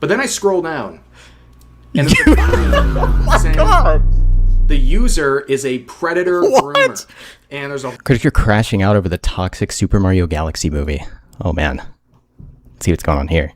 But then I scroll down, and there's Oh my saying god! the user is a predator What? groomer. And there's a Critic, you're crashing out over the toxic Super Mario Galaxy movie. Oh man. Let's see what's going on here.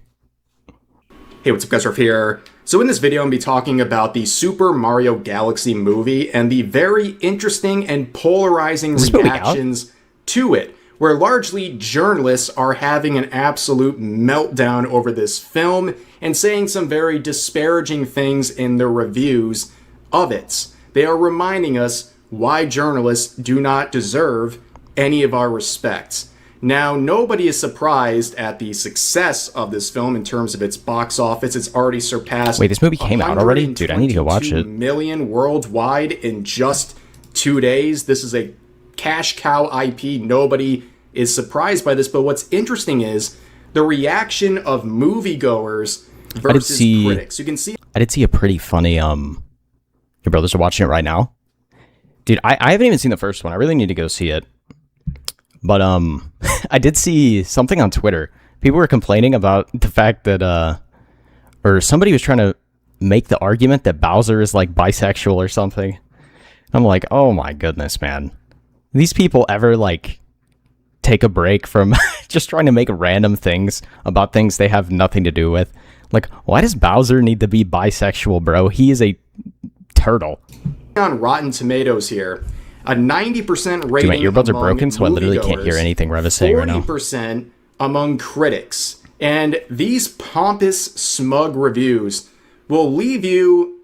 Hey, what's up guys, Ref here. So in this video, I'm going to be talking about the Super Mario Galaxy movie and the very interesting and polarizing reactions to it, where largely journalists are having an absolute meltdown over this film and saying some very disparaging things in their reviews of it. They are reminding us why journalists do not deserve any of our respect. Now, nobody is surprised at the success of this film in terms of its box office. It's already surpassed. Wait, this movie came out already? Dude, I need to go watch it. 122 million worldwide in just 2 days. This is a cash cow IP. Nobody is surprised by this. But what's interesting is the reaction of moviegoers versus critics. You can see. I did see a pretty funny. Your brothers are watching it right now. Dude, I haven't even seen the first one. I really need to go see it. But I did see something on Twitter. People were complaining about the fact that or somebody was trying to make the argument that Bowser is like bisexual or something. I'm like, oh my goodness, man. These people ever like take a break from just trying to make random things about things they have nothing to do with? Like, why does Bowser need to be bisexual, bro? He is a turtle. On Rotten Tomatoes here, a 90% rating. Dude, my earbuds are broken, so I literally can't hear anything Rev is saying right now. 40% among critics. And these pompous, smug reviews will leave you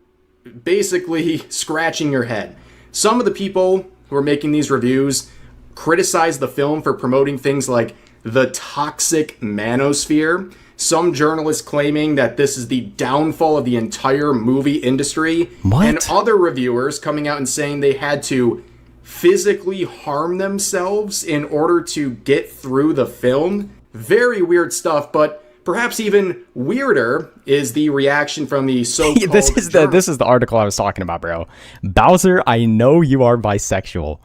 basically scratching your head. Some of the people who are making these reviews criticize the film for promoting things like the toxic manosphere. Some journalists claiming that this is the downfall of the entire movie industry. What? And other reviewers coming out and saying they had to physically harm themselves in order to get through the film. Very weird stuff, but perhaps even weirder is the reaction from the so-called this is the article I was talking about, bro. Bowser, I know you are bisexual.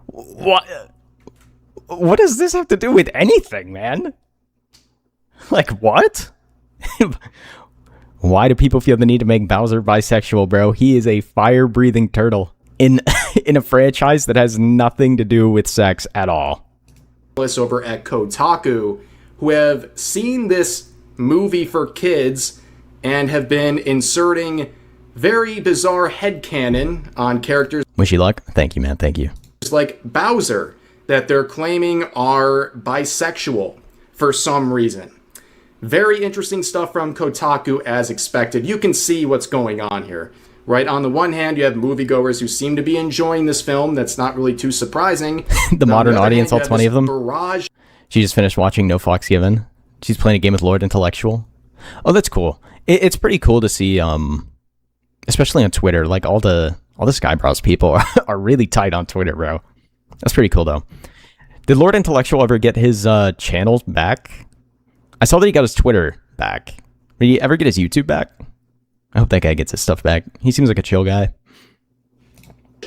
What does this have to do with anything, man? Like, what? Why do people feel the need to make Bowser bisexual, bro? He is a fire-breathing turtle in a franchise that has nothing to do with sex at all. Over at Kotaku, who have seen this movie for kids and have been inserting very bizarre headcanon on characters. Wish you luck. Thank you, man. Thank you. Like Bowser, that they're claiming are bisexual for some reason. Very interesting stuff from Kotaku as expected. You can see what's going on here, right? On the one hand, you have moviegoers who seem to be enjoying this film. That's not really too surprising. The modern audience, all 20 of them. Barrage. She just finished watching No Fox Given. She's playing a game with Lord Intellectual. Oh, that's cool. It's pretty cool to see, especially on Twitter, like all the Skybrows people are really tight on Twitter, bro. That's pretty cool, though. Did Lord Intellectual ever get his channels back? I saw that he got his Twitter back. Did he ever get his YouTube back? I hope that guy gets his stuff back. He seems like a chill guy.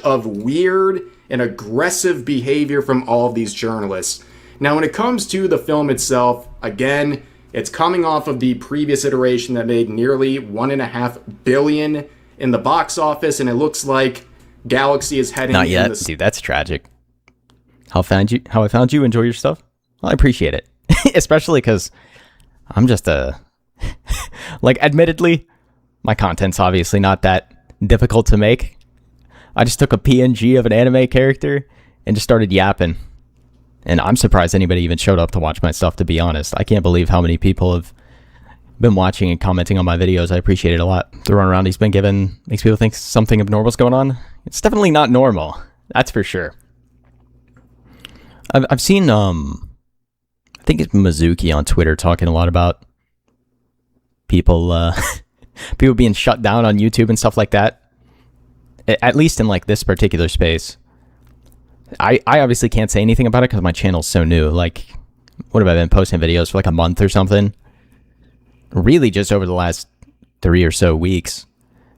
Of weird and aggressive behavior from all of these journalists. Now, when it comes to the film itself, again, it's coming off of the previous iteration that made nearly $1.5 billion in the box office, and it looks like Galaxy is heading. Not yet, dude. That's tragic. How I found you. Enjoy your stuff. Well, I appreciate it, especially because I'm just like, admittedly, my content's obviously not that difficult to make. I just took a PNG of an anime character and just started yapping. And I'm surprised anybody even showed up to watch my stuff, to be honest. I can't believe how many people have been watching and commenting on my videos. I appreciate it a lot. The runaround he's been given makes people think something abnormal's going on. It's definitely not normal. That's for sure. I've seen, I think it's Mizuki on Twitter talking a lot about people, people being shut down on YouTube and stuff like that. At least in like this particular space. I obviously can't say anything about it because my channel's so new. Like, what have I been posting videos for like a month or something? Really just over the last 3 or so weeks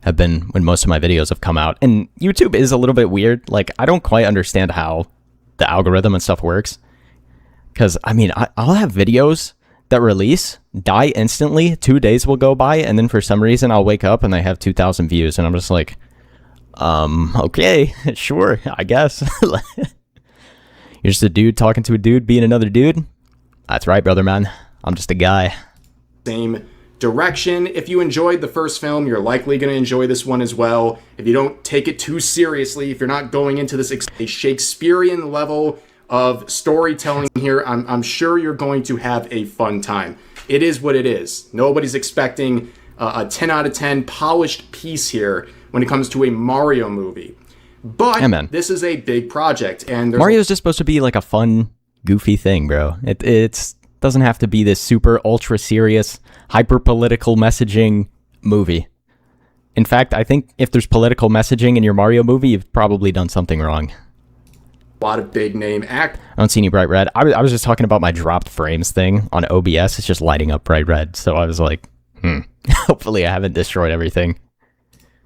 have been when most of my videos have come out. And YouTube is a little bit weird. Like, I don't quite understand how the algorithm and stuff works. Because, I mean, I'll have videos that release, die instantly, 2 days will go by, and then for some reason I'll wake up and they have 2,000 views, and I'm just like, okay, sure, I guess. You're just a dude talking to a dude being another dude? That's right, brother man. I'm just a guy. Same direction. If you enjoyed the first film, you're likely going to enjoy this one as well. If you don't take it too seriously, if you're not going into this a Shakespearean level of storytelling here, I'm sure you're going to have a fun time. It is what it is. Nobody's expecting a 10 out of 10 polished piece here when it comes to a Mario movie. But this is a big project, and Mario's just supposed to be like a fun, goofy thing, bro. It doesn't have to be this super ultra serious, hyper political messaging movie. In fact, I think if there's political messaging in your Mario movie, you've probably done something wrong. A lot of big name act. I don't see any bright red. I was just talking about my dropped frames thing on OBS. It's just lighting up bright red. So I was like, hopefully I haven't destroyed everything.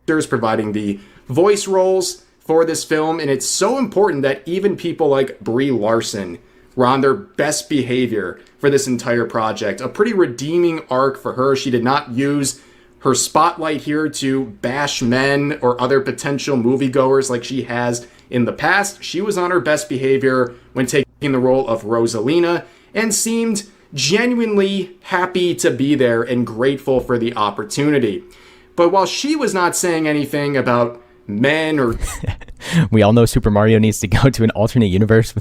There's providing the voice roles for this film, and it's so important that even people like Brie Larson were on their best behavior for this entire project. A pretty redeeming arc for her. She did not use her spotlight here to bash men or other potential moviegoers like she has in the past. She was on her best behavior when taking the role of Rosalina and seemed genuinely happy to be there and grateful for the opportunity. But while she was not saying anything about men or... We all know Super Mario needs to go to an alternate universe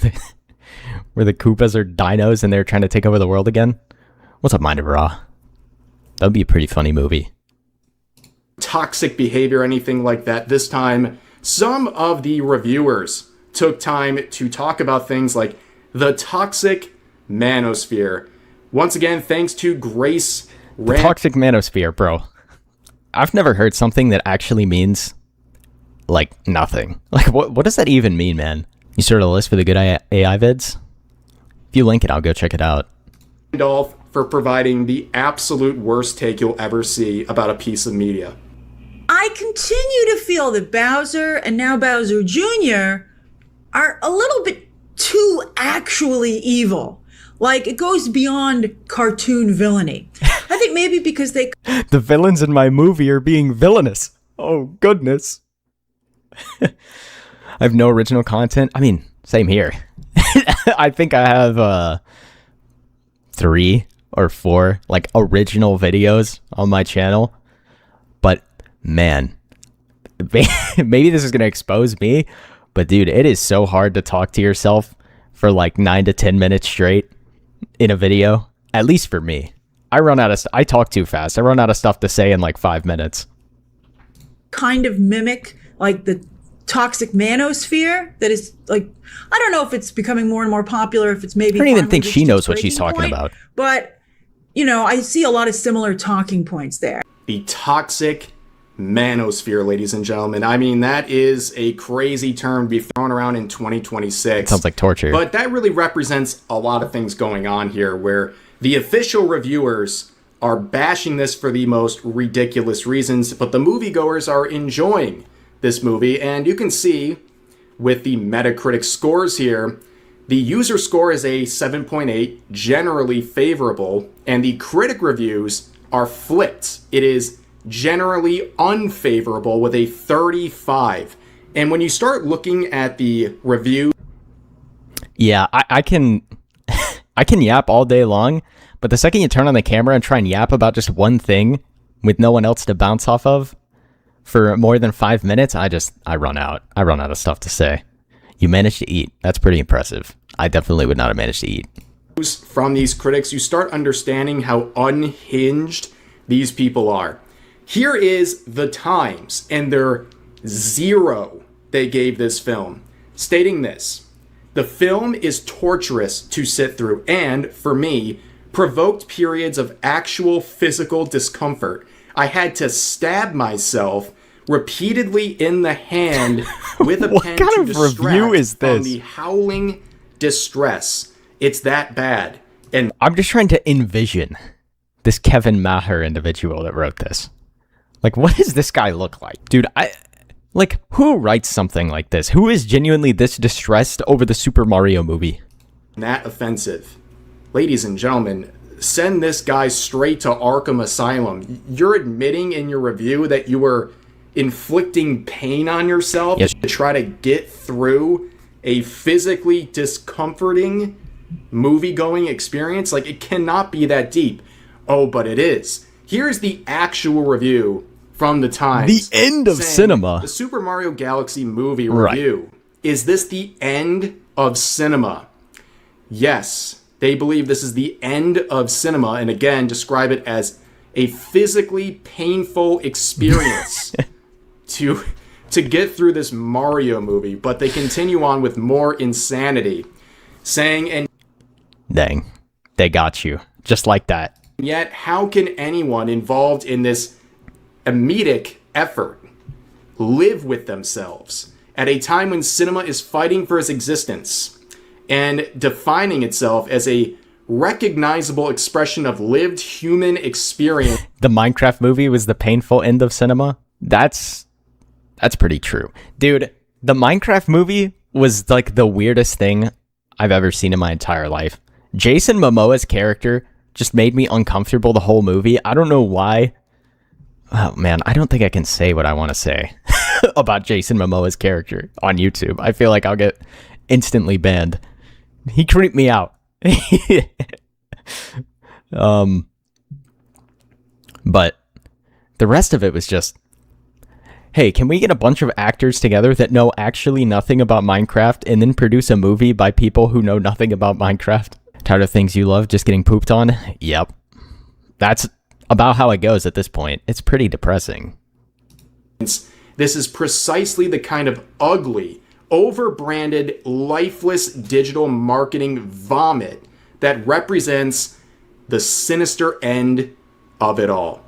where the Koopas are dinos and they're trying to take over the world again. What's up, Mind of Raw? That would be a pretty funny movie. Toxic behavior, anything like that. This time, some of the reviewers took time to talk about things like the toxic manosphere. Once again, thanks to Grace The toxic manosphere, bro. I've never heard something that actually means, like, nothing. Like, what does that even mean, man? You start a list for the good AI vids? If you link it, I'll go check it out. Randolph for providing the absolute worst take you'll ever see about a piece of media. I continue to feel that Bowser and now Bowser Jr. are a little bit too actually evil. Like, it goes beyond cartoon villainy. I think maybe because they... The villains in my movie are being villainous. Oh, goodness. I have no original content. I mean, same here. I think I have 3 or 4, like, original videos on my channel. But, man, maybe this is going to expose me. But, dude, it is so hard to talk to yourself for, like, 9 to 10 minutes straight in a video, at least for me. I talk too fast. I run out of stuff to say in like 5 minutes. Kind of mimic like the toxic manosphere that is like, I don't know if it's becoming more and more popular, if it's maybe... I don't even think she knows what she's talking about. But, you know, I see a lot of similar talking points there. The toxic manosphere, ladies and gentlemen. I mean, that is a crazy term to be thrown around in 2026. Sounds like torture. But that really represents a lot of things going on here, where the official reviewers are bashing this for the most ridiculous reasons, but the moviegoers are enjoying this movie. And you can see with the Metacritic scores here, the user score is a 7.8, generally favorable, and the critic reviews are flipped. It is generally unfavorable with a 35. And when you start looking at the review... Yeah, I can I can yap all day long, but the second you turn on the camera and try and yap about just one thing with no one else to bounce off of for more than 5 minutes, I run out. I run out of stuff to say. You managed to eat. That's pretty impressive. I definitely would not have managed to eat. From these critics, you start understanding how unhinged these people are. Here is the Times and their 0 they gave this film, stating this: the film is torturous to sit through and, for me, provoked periods of actual physical discomfort. I had to stab myself repeatedly in the hand with a pen to distract from the howling distress. It's that bad. And I'm just trying to envision this Kevin Maher individual that wrote this. Like, what does this guy look like? Dude, who writes something like this? Who is genuinely this distressed over the Super Mario movie? That offensive. Ladies and gentlemen, send this guy straight to Arkham Asylum. You're admitting in your review that you were inflicting pain on yourself to try to get through a physically discomforting movie-going experience. Like, it cannot be that deep. Oh, but it is. Here's the actual review from the Times. The end of cinema. The Super Mario Galaxy movie review. Right. Is this the end of cinema? Yes. They believe this is the end of cinema, and again, describe it as a physically painful experience to get through this Mario movie. But they continue on with more insanity, saying, and dang, they got you. Just like that. Yet, how can anyone involved in this emetic effort live with themselves at a time when cinema is fighting for its existence and defining itself as a recognizable expression of lived human experience? The Minecraft movie was the painful end of cinema? That's pretty true. Dude, the Minecraft movie was like the weirdest thing I've ever seen in my entire life. Jason Momoa's character just made me uncomfortable the whole movie. I don't know why. Oh man, I don't think I can say what I want to say about Jason Momoa's character on YouTube. I feel like I'll get instantly banned. He creeped me out. But the rest of it was just, hey, can we get a bunch of actors together that know actually nothing about Minecraft and then produce a movie by people who know nothing about Minecraft? Tired of things you love just getting pooped on? Yep. That's about how it goes at this point. It's pretty depressing. This is precisely the kind of ugly, over-branded, lifeless digital marketing vomit that represents the sinister end of it all.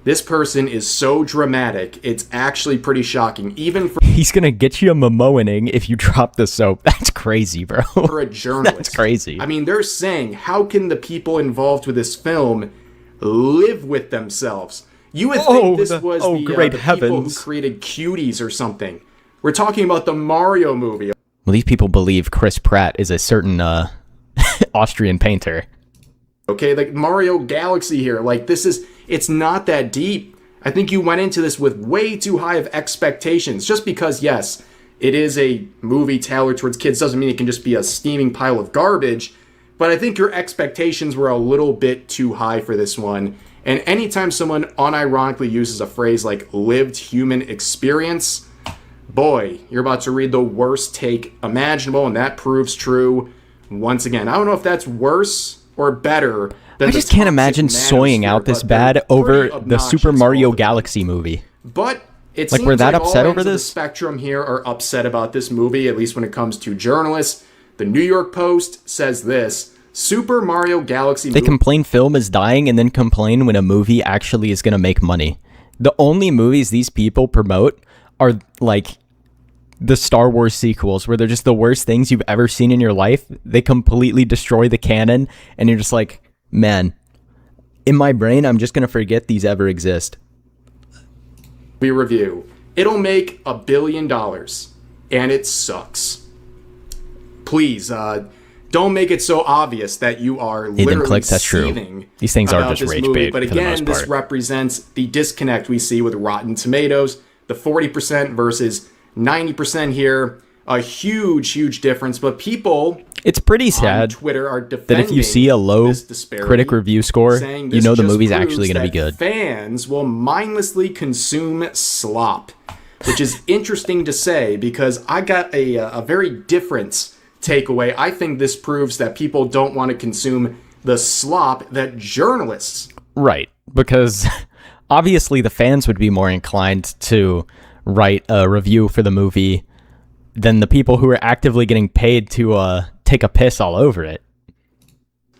This person is so dramatic, it's actually pretty shocking. Even for he's gonna get you a Momoaning if you drop the soap. That's crazy, bro. For a journalist. That's crazy. I mean, they're saying, how can the people involved with this film live with themselves? You would think this was the people who created Cuties or something. We're talking about the Mario movie. Well, these people believe Chris Pratt is a certain Austrian painter. Okay, like Mario Galaxy here. Like, it's not that deep. I think you went into this with way too high of expectations. Just because, yes, it is a movie tailored towards kids doesn't mean it can just be a steaming pile of garbage. But I think your expectations were a little bit too high for this one. And anytime someone unironically uses a phrase like lived human experience, boy, you're about to read the worst take imaginable, and that proves true once again. I don't know if that's worse or better than I just can't imagine soying out this bad over the Super Mario Galaxy movie. But it like, seems we're that like upset all over ends of this? the spectrum here are upset about this movie, at least when it comes to journalists. The New York Post says this: Super Mario Galaxy They complain film is dying and then complain when a movie actually is going to make money. The only movies these people promote are like the Star Wars sequels, where they're just the worst things you've ever seen in your life. They completely destroy the canon, and you're just like, man, in my brain, I'm just going to forget these ever exist. We review. It'll make $1 billion, and it sucks. Please, don't make it so obvious that you are literally seething. These things are just rage bait. But again, this represents the disconnect we see with Rotten Tomatoes, the 40% versus 90% here. A huge, huge difference. But people, it's pretty sad on Twitter are defending that if you see a low critic review score, you know the movie's actually going to be good. Fans will mindlessly consume slop, which is interesting to say because I got a very different takeaway. I think this proves that people don't want to consume the slop that journalists. Right, because obviously the fans would be more inclined to write a review for the movie than the people who are actively getting paid to take a piss all over it.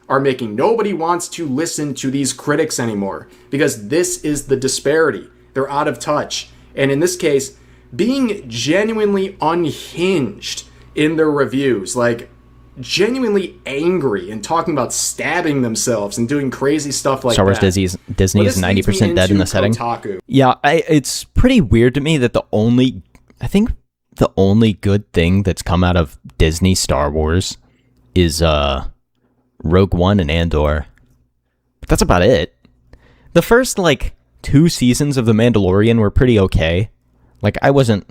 Are making nobody wants to listen to these critics anymore because this is the disparity. They're out of touch. And in this case, being genuinely unhinged in their reviews, like genuinely angry and talking about stabbing themselves and doing crazy stuff like Star Wars that. Disney is 90% dead in the setting. Kotaku. Yeah, it's pretty weird to me that the only good thing that's come out of Disney Star Wars is Rogue One and Andor. That's about it. The first, like, 2 seasons of The Mandalorian were pretty okay. Like, it wasn't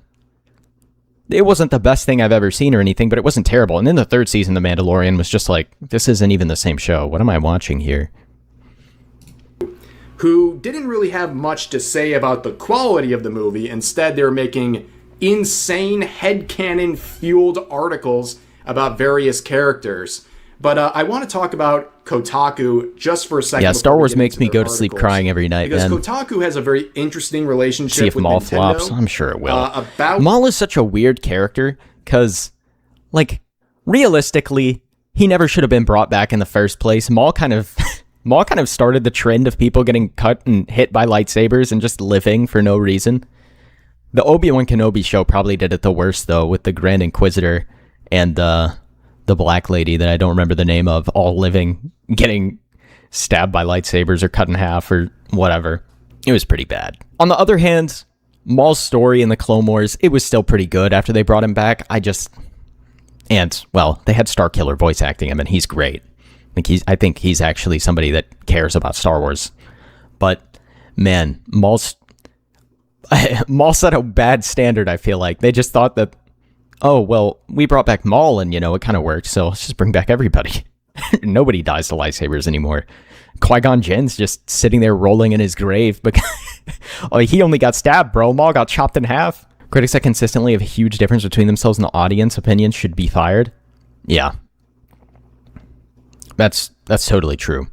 the best thing I've ever seen or anything, but it wasn't terrible. And then the 3rd season, The Mandalorian, was just like, this isn't even the same show. What am I watching here? Who didn't really have much to say about the quality of the movie. Instead, they were making insane headcanon-fueled articles about various characters. But I want to talk about Kotaku just for a second. Yeah, Star Wars makes me go to sleep crying every night, because man. Kotaku has a very interesting relationship See if with Maul Nintendo. flops. I'm sure it will. Maul is such a weird character because, like, realistically, he never should have been brought back in the first place. Maul kind of started the trend of people getting cut and hit by lightsabers and just living for no reason. The Obi-Wan Kenobi show probably did it the worst, though, with the Grand Inquisitor and the black lady that I don't remember the name of, all living, getting stabbed by lightsabers or cut in half or whatever. It was pretty bad. On the other hand, Maul's story in the Clone Wars, it was still pretty good after they brought him back. They had Starkiller voice acting him, and he's great. I think he's actually somebody that cares about Star Wars. But, man, Maul set a bad standard, I feel like. They just thought that, oh, well, we brought back Maul and, it kind of worked, so let's just bring back everybody. Nobody dies to lightsabers anymore. Qui-Gon Jinn's just sitting there rolling in his grave because he only got stabbed, bro. Maul got chopped in half. Critics that consistently have a huge difference between themselves and the audience opinion should be fired. Yeah. That's totally true.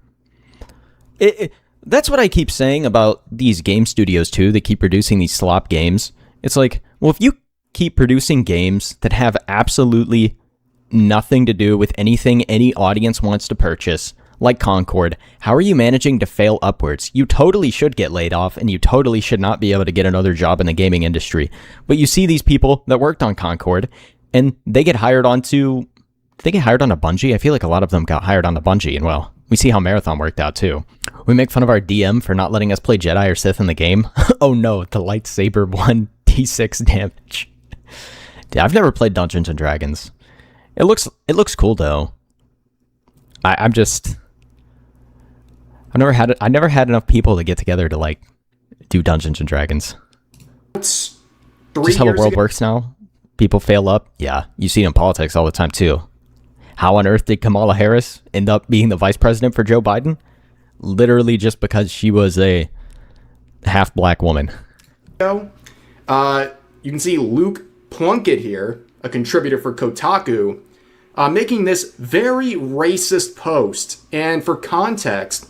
That's what I keep saying about these game studios, too. They keep producing these slop games. It's like, well, if you keep producing games that have absolutely nothing to do with anything any audience wants to purchase, like Concord, how are you managing to fail upwards? You totally should get laid off, and you totally should not be able to get another job in the gaming industry. But you see these people that worked on Concord, and they get hired onto... Did they get hired on a Bungie? I feel like a lot of them got hired on a Bungie, and well, we see how Marathon worked out, too. We make fun of our DM for not letting us play Jedi or Sith in the game. Oh no, the lightsaber 1d6 damage. Yeah, I've never played Dungeons and Dragons. It looks cool though. I never had enough people to get together to like do Dungeons and Dragons. Just how the world works now. People fail up. Yeah, you see it in politics all the time too. How on earth did Kamala Harris end up being the vice president for Joe Biden? Literally just because she was a half black woman. You can see Luke Plunkett here, a contributor for Kotaku, making this very racist post. And for context,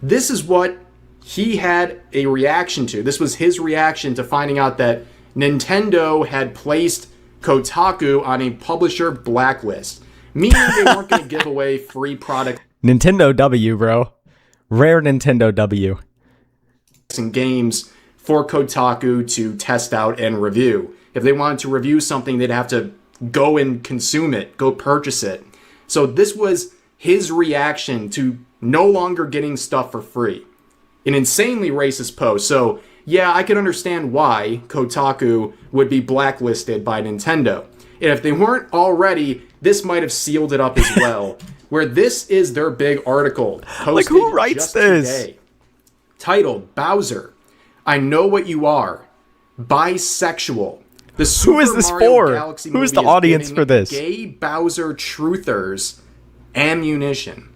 this is what he had a reaction to. This was his reaction to finding out that Nintendo had placed Kotaku on a publisher blacklist, meaning they weren't going to give away free product. Nintendo W, bro. Rare Nintendo W. And games for Kotaku to test out and review. If they wanted to review something, they'd have to go and consume it, go purchase it. So this was his reaction to no longer getting stuff for free. An insanely racist post. So yeah, I can understand why Kotaku would be blacklisted by Nintendo. And if they weren't already, this might have sealed it up as well. Where this is their big article posted like, who writes this? Today, titled Bowser, I Know What You Are, Bisexual. The Super Who is this Mario for? Galaxy Who's movie the audience for this? Gay Bowser truthers ammunition.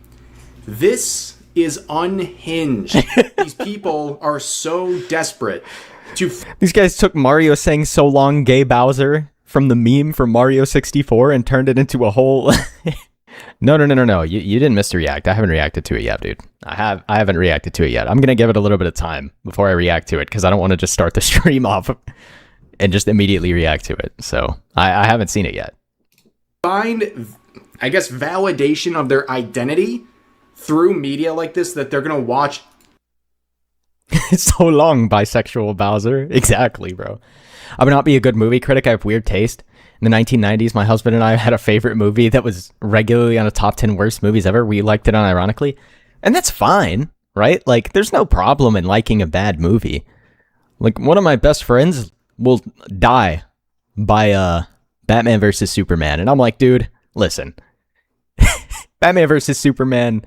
This is unhinged. These people are so desperate to... These guys took Mario saying so long gay Bowser from the meme from Mario 64 and turned it into a whole... No. You didn't miss the react. I haven't reacted to it yet, dude. I haven't reacted to it yet. I'm going to give it a little bit of time before I react to it because I don't want to just start the stream off and just immediately react to it. So I haven't seen it yet. Find, I guess, validation of their identity through media like this that they're going to watch. So long, bisexual Bowser. Exactly, bro. I would not be a good movie critic. I have weird taste. In the 1990s, my husband and I had a favorite movie that was regularly on a top 10 worst movies ever. We liked it unironically. And that's fine, right? Like, there's no problem in liking a bad movie. Like, one of my best friends will die by Batman versus Superman. And I'm like, dude, listen. Batman versus Superman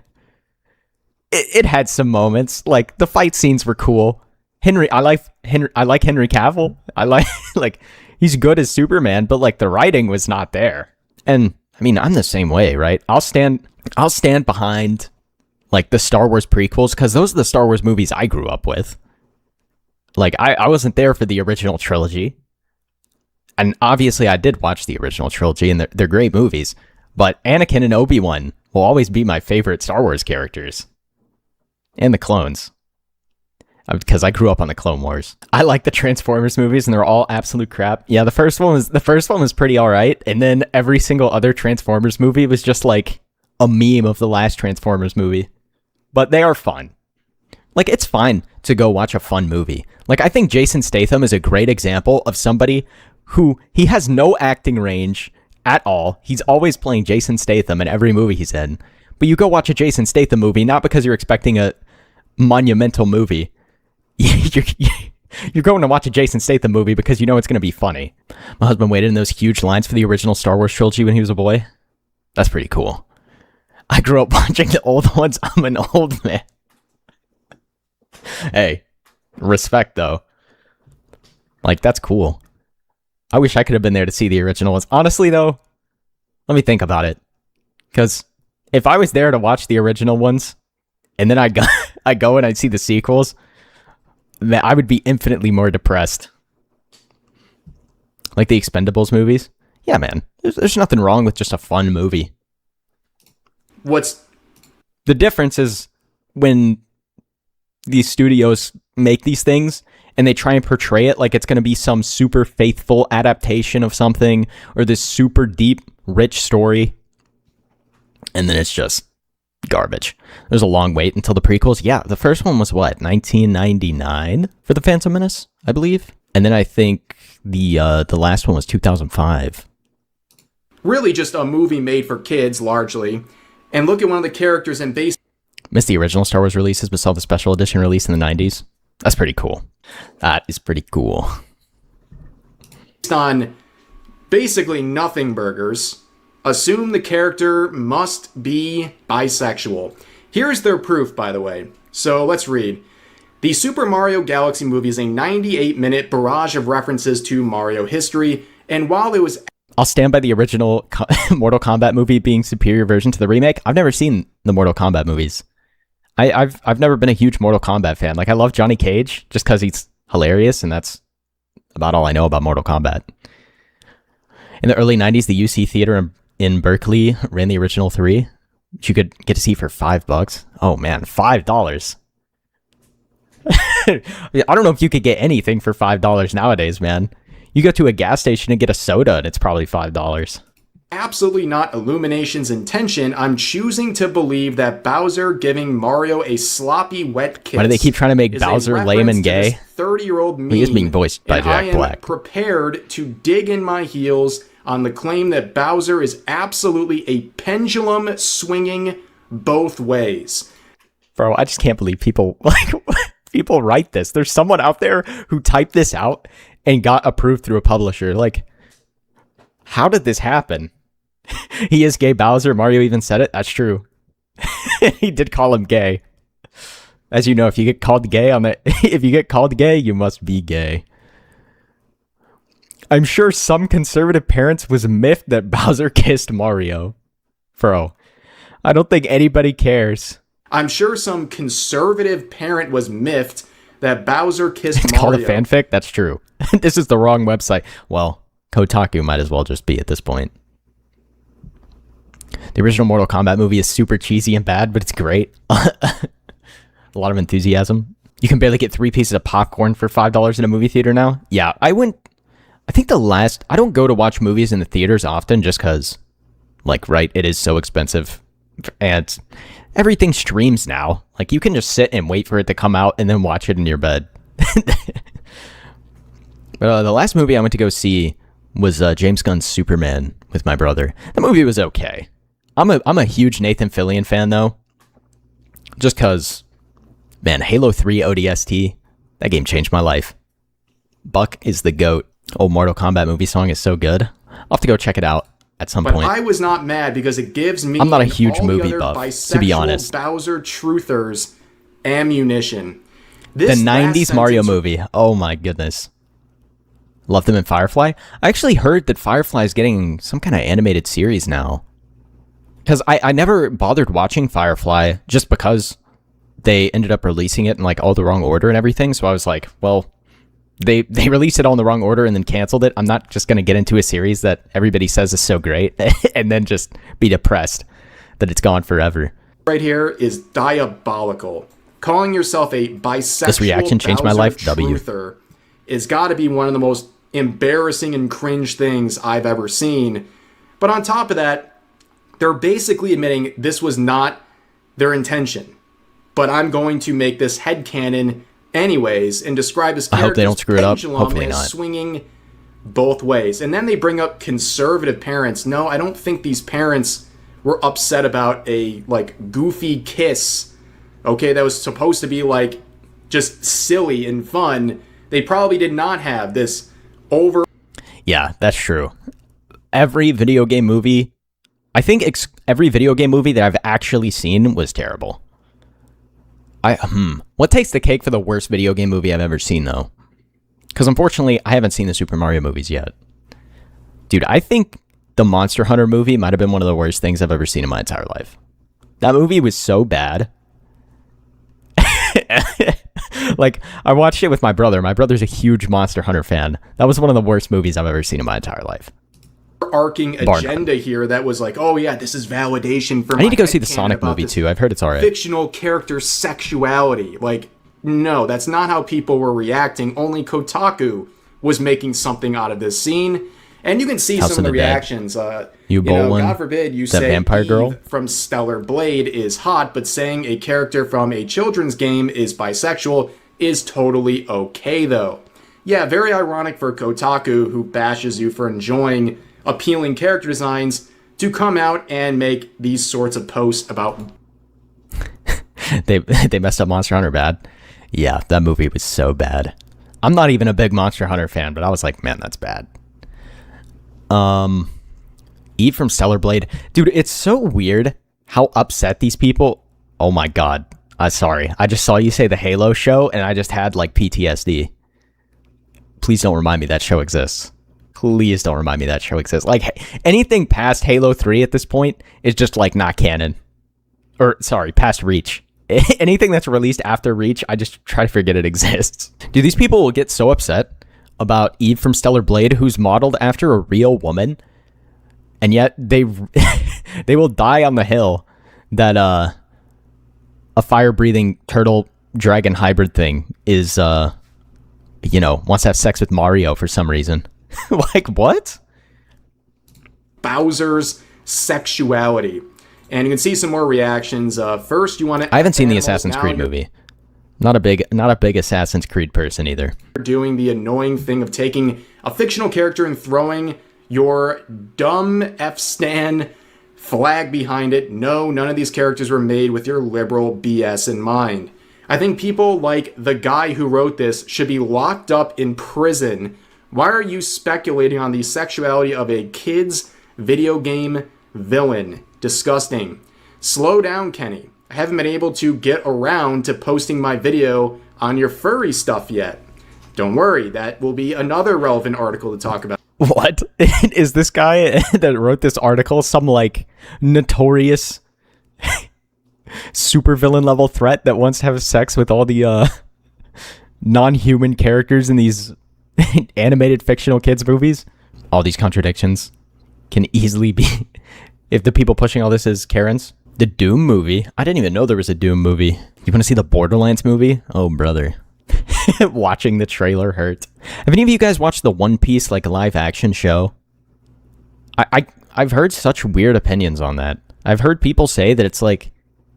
it had some moments. Like, the fight scenes were cool. I like Henry Cavill. I like he's good as Superman, but like the writing was not there. And I mean, I'm the same way, right? I'll stand behind like the Star Wars prequels because those are the Star Wars movies I grew up with. Like, I wasn't there for the original trilogy. And obviously I did watch the original trilogy, and they're great movies. But Anakin and Obi-Wan will always be my favorite Star Wars characters. And the clones. Because I grew up on the Clone Wars. I like the Transformers movies, and they're all absolute crap. Yeah, the first one was pretty alright, and then every single other Transformers movie was just like a meme of the last Transformers movie. But they are fun. Like, it's fine to go watch a fun movie. Like, I think Jason Statham is a great example of somebody who, he has no acting range at all. He's always playing Jason Statham in every movie he's in. But you go watch a Jason Statham movie, not because you're expecting a monumental movie. You're going to watch a Jason Statham movie because you know it's going to be funny. My husband waited in those huge lines for the original Star Wars trilogy when he was a boy. That's pretty cool. I grew up watching the old ones. I'm an old man. Hey, respect though. Like, that's cool. I wish I could have been there to see the original ones. Honestly though, let me think about it. Because if I was there to watch the original ones, and then I go and I see the sequels, I would be infinitely more depressed. Like the Expendables movies. Yeah, man. There's nothing wrong with just a fun movie. What's the difference is when these studios make these things and they try and portray it like it's going to be some super faithful adaptation of something or this super deep, rich story. And then it's just garbage. There's a long wait until the prequels. Yeah, the first one was what, 1999 for The Phantom Menace, I believe. And then I think the last one was 2005. Really just a movie made for kids, largely. And look at one of the characters and based... Missed the original Star Wars releases, but saw the special edition release in the 90s. That's pretty cool. That is pretty cool. Based on basically nothing burgers, assume the character must be bisexual. Here's their proof, by the way. So let's read. The Super Mario Galaxy movie is a 98-minute barrage of references to Mario history, and while it was... I'll stand by the original Mortal Kombat movie being superior version to the remake. I've never seen the Mortal Kombat movies. I've never been a huge Mortal Kombat fan. Like, I love Johnny Cage just because he's hilarious, and that's about all I know about Mortal Kombat. In the early 90s, the UC Theater in Berkeley ran the original 3, which you could get to see for $5. Oh man, $5. I don't know if you could get anything for $5 nowadays, man. You go to a gas station and get a soda, and it's probably $5. Absolutely not Illumination's intention. I'm choosing to believe that Bowser giving Mario a sloppy wet kiss. Why do they keep trying to make Bowser lame and gay? 30-year-old meme. He is being voiced by Jack Black. I am prepared to dig in my heels on the claim that Bowser is absolutely a pendulum swinging both ways. Bro, I just can't believe people people write this. There's someone out there who typed this out and got approved through a publisher. Like, how did this happen? He is gay Bowser. Mario even said it. That's true. He did call him gay. As you know, if you get called gay if you get called gay, you must be gay. I'm sure some conservative parents was miffed that Bowser kissed Mario. Bro, I don't think anybody cares. I'm sure some conservative parent was miffed that Bowser kissed It's Mario. Called a fanfic? That's true. This is the wrong website. Well, Kotaku might as well just be at this point. The original Mortal Kombat movie is super cheesy and bad, but it's great. A lot of enthusiasm. You can barely get 3 pieces of popcorn for $5 in a movie theater now. Yeah, I don't go to watch movies in the theaters often just because, like, right, it is so expensive. And everything streams now. Like, you can just sit and wait for it to come out and then watch it in your bed. But the last movie I went to go see was James Gunn's Superman with my brother. The movie was okay. I'm a huge Nathan Fillion fan, though. Just because, man, Halo 3 ODST, that game changed my life. Buck is the GOAT. Old Mortal Kombat movie song is so good. I'll have to go check it out at some But point. I was not mad because it gives me I'm not a and huge all the movie other buff, to be bisexual honest. Bowser truthers ammunition. The This 90s last Mario sentence- movie. Oh my goodness. Loved them in Firefly. I actually heard that Firefly is getting some kind of animated series now. Because I never bothered watching Firefly just because they ended up releasing it in like all the wrong order and everything. So I was like, well, they released it all in the wrong order and then canceled it. I'm not just going to get into a series that everybody says is so great and then just be depressed that it's gone forever. right here is diabolical. Calling yourself a bisexual This reaction changed my Bowser life, W. truther is got to be one of the most embarrassing and cringe things I've ever seen. But on top of that, they're basically admitting this was not their intention. But I'm going to make this headcanon anyways and describe this I hope they don't character's screw it up. pendulum Hopefully as not. swinging both ways. And then they bring up conservative parents. No, I don't think these parents were upset about a like goofy kiss, okay, that was supposed to be like just silly and fun. They probably did not have this over. Yeah, that's true. Every video game movie, I think every video game movie that I've actually seen was terrible. What takes the cake for the worst video game movie I've ever seen, though? Because unfortunately, I haven't seen the Super Mario movies yet. Dude, I think the Monster Hunter movie might have been one of the worst things I've ever seen in my entire life. That movie was so bad. Like, I watched it with my brother. My brother's a huge Monster Hunter fan. That was one of the worst movies I've ever seen in my entire life. Arcing agenda here that was like, oh yeah, this is validation for I need to go see the Sonic movie too. I've heard it's alright. Fictional character sexuality. Like, no, that's not how people were reacting. Only Kotaku was making something out of this scene. And you can see House some of of the the Dead. reactions. You Bolin, God forbid you that say vampire Eve girl? from Stellar Blade is hot, but saying a character from a children's game is bisexual is totally okay, though. Yeah, very ironic for Kotaku, who bashes you for enjoying appealing character designs, to come out and make these sorts of posts about... they messed up Monster Hunter bad. Yeah, that movie was so bad. I'm not even a big Monster Hunter fan, but I was like, man, that's bad. Eve from Stellar Blade. Dude, it's so weird how upset these people... Oh my god. Sorry. I just saw you say the Halo show, and I just had, like, PTSD. Please don't remind me that show exists. Please don't remind me that show exists. Like, anything past Halo 3 at this point is just, like, not canon. Or, sorry, past Reach. Anything that's released after Reach, I just try to forget it exists. Dude, these people will get so upset about Eve from Stellar Blade, who's modeled after a real woman, and yet they they will die on the hill that a fire-breathing turtle dragon hybrid thing is, wants to have sex with Mario for some reason. Like, what? Bowser's sexuality. And you can see some more reactions. First, you want to... I haven't seen the Assassin's Creed movie. Not a big Assassin's Creed person either. Doing the annoying thing of taking a fictional character and throwing your dumb F-stan flag behind it. No, none of these characters were made with your liberal BS in mind. I think people like the guy who wrote this should be locked up in prison. Why are you speculating on the sexuality of a kid's video game villain? Disgusting. Slow down, Kenny. I haven't been able to get around to posting my video on your furry stuff yet. Don't worry, that will be another relevant article to talk about. What? Is this guy that wrote this article some, like, notorious supervillain level threat that wants to have sex with all the non-human characters in these animated fictional kids movies? All these contradictions can easily be... If the people pushing all this is Karens. The Doom movie? I didn't even know there was a Doom movie. You want to see the Borderlands movie? Oh, brother. Watching the trailer hurt. Have any of you guys watched the One Piece, like, live action show? I've heard such weird opinions on that. I've heard people say that it's, like,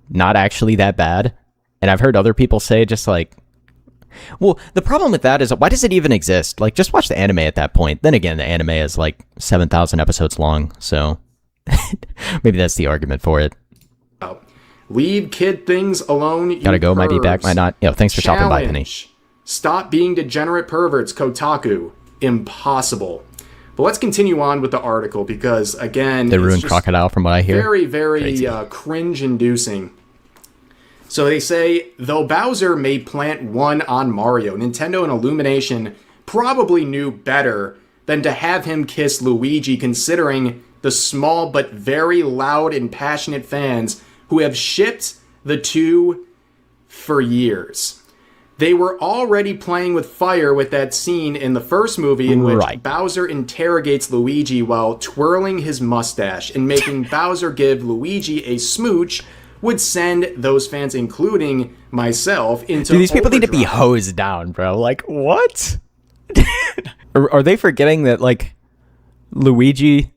not actually that bad. And I've heard other people say just, like... Well, the problem with that is, why does it even exist? Like, just watch the anime at that point. Then again, the anime is, like, 7,000 episodes long, so... Maybe that's the argument for it. Leave kid things alone. Gotta go. Might be back. Might not. Thanks for stopping by, Penny. Stop being degenerate perverts, Kotaku. Impossible. But let's continue on with the article because, again, they ruined Crocodile from what I hear. Very, very cringe-inducing. So they say, though Bowser may plant one on Mario, Nintendo and Illumination probably knew better than to have him kiss Luigi, considering the small but very loud and passionate fans who have shipped the two for years. They were already playing with fire with that scene in the first movie in which Bowser interrogates Luigi while twirling his mustache, and making Bowser give Luigi a smooch would send those fans, including myself, into Dude, these people need to overdrive. be hosed down, bro. Like, what? Are they forgetting that, like, Luigi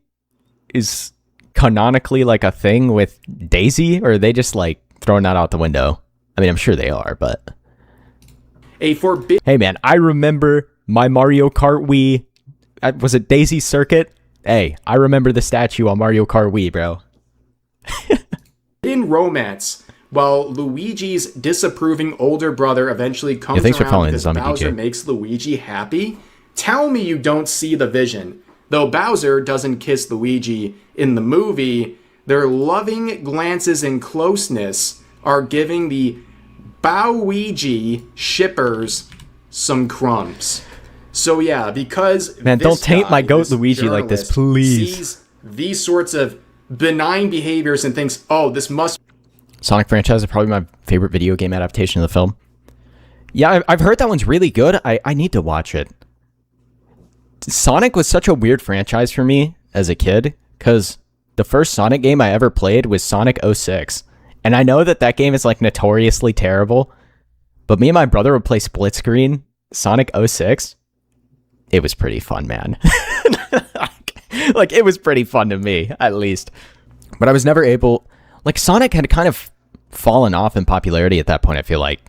is canonically, like, a thing with Daisy? Or are they just, like, throwing that out the window? I mean, I'm sure they are, but... Hey, man, I remember my Mario Kart Wii. Was it Daisy Circuit? Hey, I remember the statue on Mario Kart Wii, bro. In romance, while Luigi's disapproving older brother eventually comes around because Bowser makes Luigi happy, tell me you don't see the vision. Though Bowser doesn't kiss Luigi in the movie, their loving glances and closeness are giving the Bowigi shippers some crumbs. So yeah, because man, don't taint my goat Luigi like this, please. Sees these sorts of benign behaviors and thinks, oh, this must... Sonic franchise is probably my favorite video game adaptation of the film. Yeah, I've heard that one's really good. I need to watch it. Sonic was such a weird franchise for me as a kid, because the first Sonic game I ever played was Sonic 06. And I know that game is, like, notoriously terrible, but me and my brother would play split screen Sonic 06. It was pretty fun, man. Like, it was pretty fun to me, at least. But I was never able... Like, Sonic had kind of fallen off in popularity at that point, I feel like.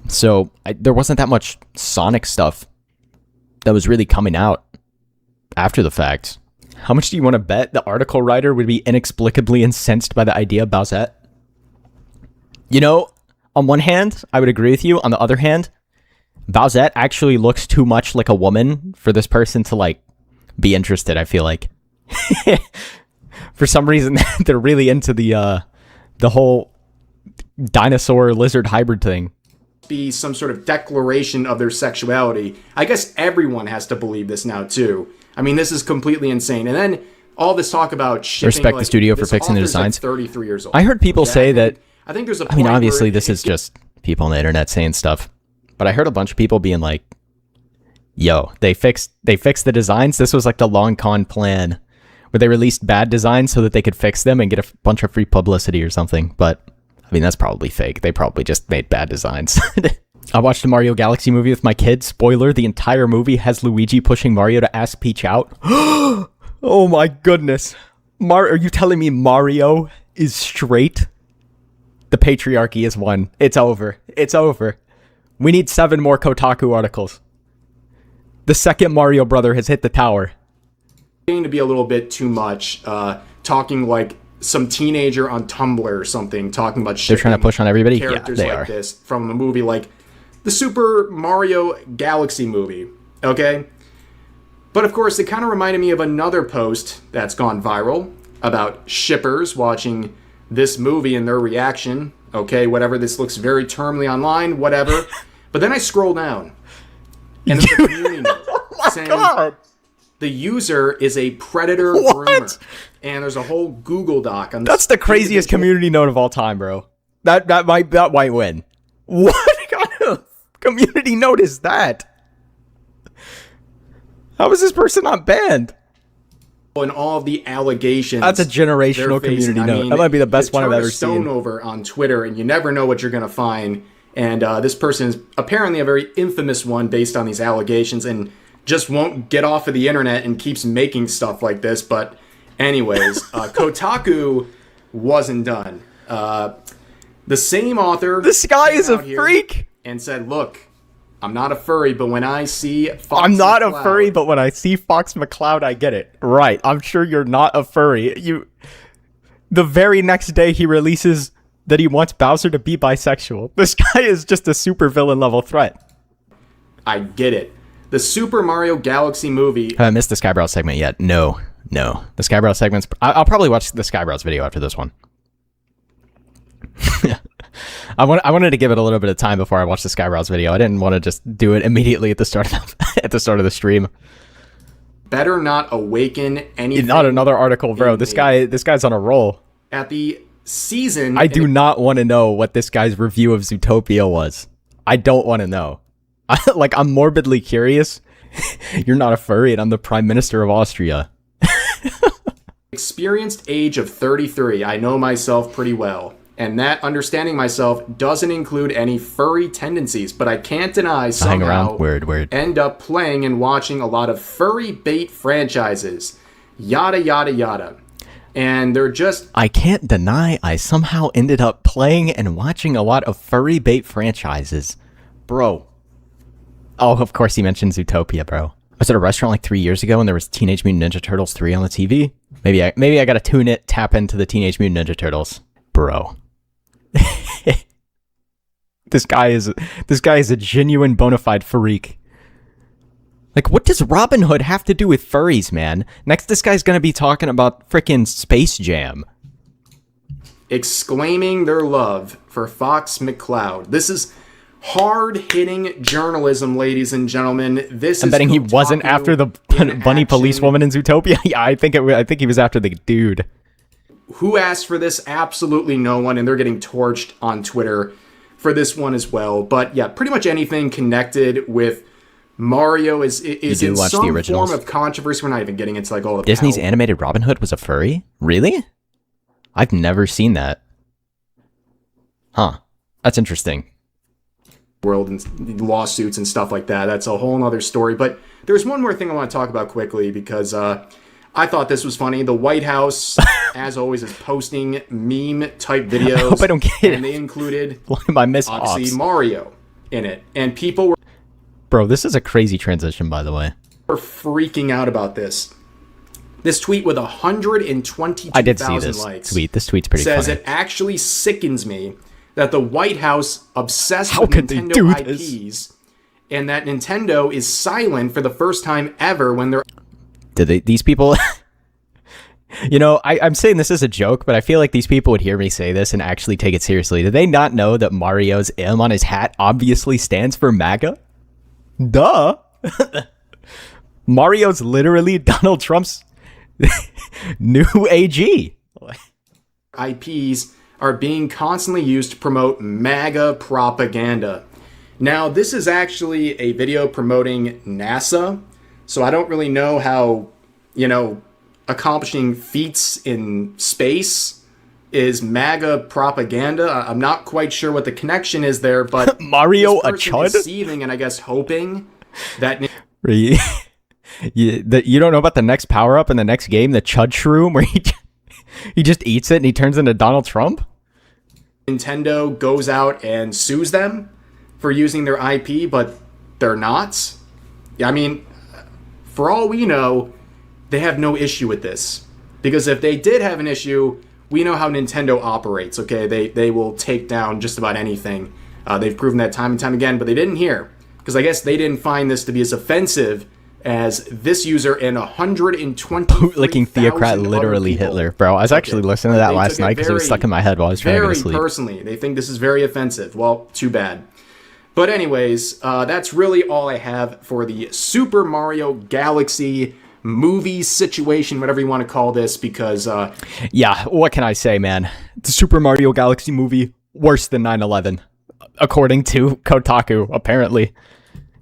So, there wasn't that much Sonic stuff that was really coming out after the fact. How much do you want to bet the article writer would be inexplicably incensed by the idea of Bowsette? You know, on one hand, I would agree with you. On the other hand, Bowsette actually looks too much like a woman for this person to, like, be interested, I feel like. For some reason, they're really into the whole dinosaur lizard hybrid thing. Be some sort of declaration of their sexuality. I guess everyone has to believe this now, too. I mean, this is completely insane. And then all this talk about shipping... Respect the studio for fixing the designs. Like 33 years old. I heard people say that... I think there's a point. I mean, obviously, this is just people on the internet saying stuff, but I heard a bunch of people being like, "Yo, they fixed the designs. This was like the long con plan, where they released bad designs so that they could fix them and get a bunch of free publicity or something." But I mean, that's probably fake. They probably just made bad designs. I watched a Mario Galaxy movie with my kids. Spoiler: the entire movie has Luigi pushing Mario to ask Peach out. Oh my goodness, are you telling me Mario is straight? The patriarchy is won. It's over. It's over. We need 7 more Kotaku articles. The second Mario brother has hit the tower. Going to be a little bit too much, talking like some teenager on Tumblr or something, talking about shit. They're trying to push on everybody? Characters Yeah, they like are. this from a movie like the Super Mario Galaxy movie, okay? But of course, it kind of reminded me of another post that's gone viral about shippers watching this movie and their reaction. Okay, whatever, this looks very termly online, whatever. But then I scroll down, and there's a community note saying the user is a predator groomer. And there's a whole Google Doc on this. That's the craziest community note of all time, bro. That might win. What kind of community note is that? How is this person not banned? And all of the allegations. That's a generational community note. That might be the best one I've ever seen. Stone over on Twitter, and you never know what you're going to find. And this person is apparently a very infamous one based on these allegations, and just won't get off of the internet and keeps making stuff like this. But anyways, Kotaku wasn't done. The same author. This guy is a freak. And said, "Look, I'm not a furry, but when I see Fox I'm not McCloud, a furry, but when I see Fox McCloud, I get it. Right. I'm sure you're not a furry. The very next day he releases that he wants Bowser to be bisexual. This guy is just a super villain level threat. I get it. The Super Mario Galaxy movie. Have I missed the Skybrow segment yet? No. The Skybrow segment's... I'll probably watch the Skybrow's video after this one. I wanted to give it a little bit of time before I watched the Skybrow's video. I didn't want to just do it immediately at the start of the stream. Better not awaken anything. Not another article, bro. This guy's on a roll. At the season... I do not want to know what this guy's review of Zootopia was. I don't want to know. I'm morbidly curious. You're not a furry and I'm the Prime Minister of Austria. Experienced age of 33. I know myself pretty well. And that understanding myself doesn't include any furry tendencies, but I can't deny somehow end up playing and watching a lot of furry bait franchises. Yada, yada, yada. And they're just... I can't deny I somehow ended up playing and watching a lot of furry bait franchises. Bro. Oh, of course he mentioned Zootopia, bro. I was at a restaurant like 3 years ago and there was Teenage Mutant Ninja Turtles 3 on the TV. Maybe I gotta tap into the Teenage Mutant Ninja Turtles. Bro. This guy is a genuine bona fide freak. Like, what does Robin Hood have to do with furries, man? Next, this guy's gonna be talking about frickin' Space Jam. Exclaiming their love for Fox McCloud. This is hard-hitting journalism, ladies and gentlemen. I'm betting he wasn't after the bunny policewoman in Zootopia. Yeah, I think he was after the dude. Who asked for this? Absolutely no one, and they're getting torched on Twitter for this one as well. But yeah, pretty much anything connected with Mario is in some form of controversy. We're not even getting into all the Disney's animated Robin Hood was a furry? Really? I've never seen that. Huh. That's interesting. World and lawsuits and stuff like that. That's a whole other story. But there's one more thing I want to talk about quickly because I thought this was funny. The White House, as always, is posting meme-type videos. I hope I don't get it. And they included, obviously, Mario in it. And people were... Bro, this is a crazy transition, by the way. Were freaking out about this. This tweet with 122,000 likes. I did see this tweet. This tweet's pretty funny. Says it actually sickens me that the White House obsessed with Nintendo IPs and that Nintendo is silent for the first time ever when they're... These people... You know, I'm saying this as a joke, but I feel like these people would hear me say this and actually take it seriously. Do they not know that Mario's M on his hat obviously stands for MAGA? Duh! Mario's literally Donald Trump's new AG. IPs are being constantly used to promote MAGA propaganda. Now, this is actually a video promoting NASA, so I don't really know how, accomplishing feats in space is MAGA propaganda. I'm not quite sure what the connection is there, but Mario a chud? Is seething and I guess hoping that... You don't know about the next power-up in the next game, the Chud Shroom, where he just eats it and he turns into Donald Trump? Nintendo goes out and sues them for using their IP, but they're not. I mean, for all we know, they have no issue with this. Because if they did have an issue, we know how Nintendo operates, okay? They will take down just about anything. They've proven that time and time again, but they didn't here. Because I guess they didn't find this to be as offensive as this user and 120 bootlicking theocrat, literally Hitler. Bro, I was actually listening to that last night because it was stuck in my head while I was trying to go to sleep. Very personally, they think this is very offensive. Well, too bad. But anyways, that's really all I have for the Super Mario Galaxy movie situation, whatever you want to call this, because... yeah, what can I say, man? The Super Mario Galaxy movie, worse than 9/11, according to Kotaku, apparently.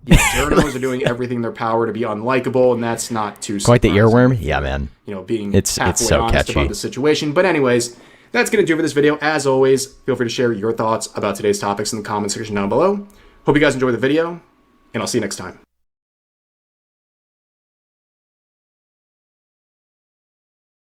Yeah, journalists are doing everything in their power to be unlikable, and that's not too surprising. Quite the earworm? Yeah, man. Being it's halfway so honest catchy about the situation. But anyways, that's going to do for this video. As always, feel free to share your thoughts about today's topics in the comment section down below. Hope you guys enjoyed the video, and I'll see you next time.